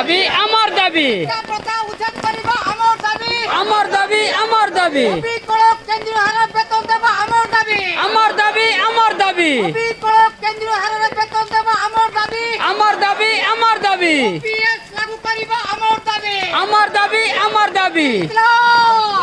দাবি আমার দাবি প্রথা উচ্ছেদ করিবা আমার দাবি আমার দাবি আমার দাবি কড়ক কেন্দ্রীয় হারে বেতন দেবা আমার দাবি আমার দাবি আমার দাবি কড়ক কেন্দ্রীয় হারে বেতন দেবা আমার দাবি আমার দাবি আমার দাবি পিএস লাগু করিবা আমার দাবি আমার দাবি আমার দাবি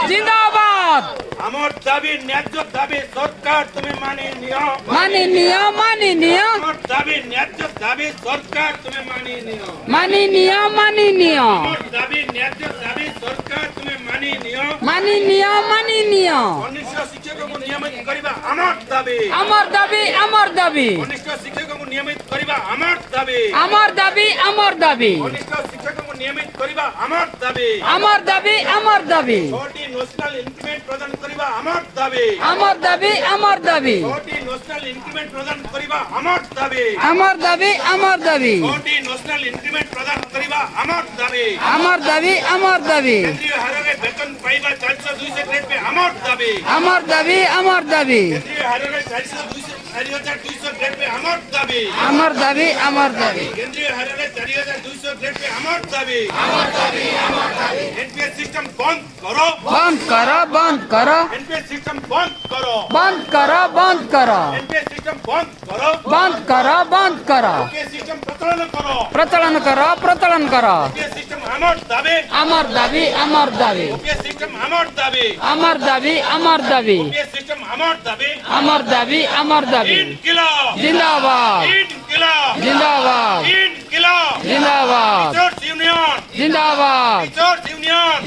জিন্দাবাদ আমার দাবি ন্যায্য দাবি সরকার তুমি মানিয়ে নিও মাননীয় মাননীয় আমার দাবি ন্যায্য দাবি সরকার তুমি মানিয়ে নিও মাননীয় মাননীয় আমার দাবি ন্যায্য দাবি সরকার তুমি মানিয়ে নিও মাননীয় মাননীয় কনিষ্ঠ শিক্ষকଙ୍କୁ নিয়মিত କରିବା আমার দাবি আমার দাবি আমার দাবি কনিষ্ঠ শিক্ষকଙ୍କୁ নিয়মিত କରିବା আমার দাবি আমার দাবি আমার দাবি কনিষ্ঠ শিক্ষকଙ୍କୁ নিয়মিত କରିବା আমার দাবি আমার দাবি আমার দাবি ଛଅଟି ନ୍ୟାସନାଲ ଇନକ୍ରିମେଣ୍ଟ ପ୍ରଦାନ କରିବା আমার দাবি আমার দাবি আমার দাবি ଛଅଟି ନ୍ୟାସନାଲ ଇନକ୍ରିମେଣ୍ଟ ପ୍ରଦାନ କରିବା আমার ଦାবি আমার দাবি আমার দাবি ଛଅଟି ନ୍ୟାସନାଲ ଇନକ୍ରିମେଣ୍ଟ ପ୍ରଦାନ କରିବା আমার ଦାবি আমার দাবি আমার দাবি কেন্দ্রীয় হারে বেতন পাইবা 400-200 গ্রেড পে আমার দাবি আমার দাবি আমার দাবি কেন্দ্রীয় হারে 4,200 গ্রেড পে আমার দাবি আমার দাবি আমার দাবি কেন্দ্রীয় হারে 4,200 গ্রেড পে আমার দাবি এনপিএস সিস্টেম বন্ধ করো বন্ধ করো বন্ধ করো এনপিএস সিস্টেম বন্ধ করো বন্ধ করো বন্ধ করো এনপিএস সিস্টেম বন্ধ করো বন্ধ করো বন্ধ করো এনপিএস সিস্টেম প্রচলন করো প্রচলন করো প্রচলন করো এনপিএস সিস্টেম আমার দাবি আমার দাবি আমার দাবি এনপিএস সিস্টেম আমার দাবি আমার দাবি আমার দাবি এনপিএস সিস্টেম আমার দাবি আমার দাবি আমার দাবি ইনকিলাব জিন্দাবাদ ইনকিলাব জিন্দাবাদ ইনকিলাব জিন্দাবাদ টিচার্স ইউনিয়ন জিন্দাবাদ টিচার্স ইউনিয়ন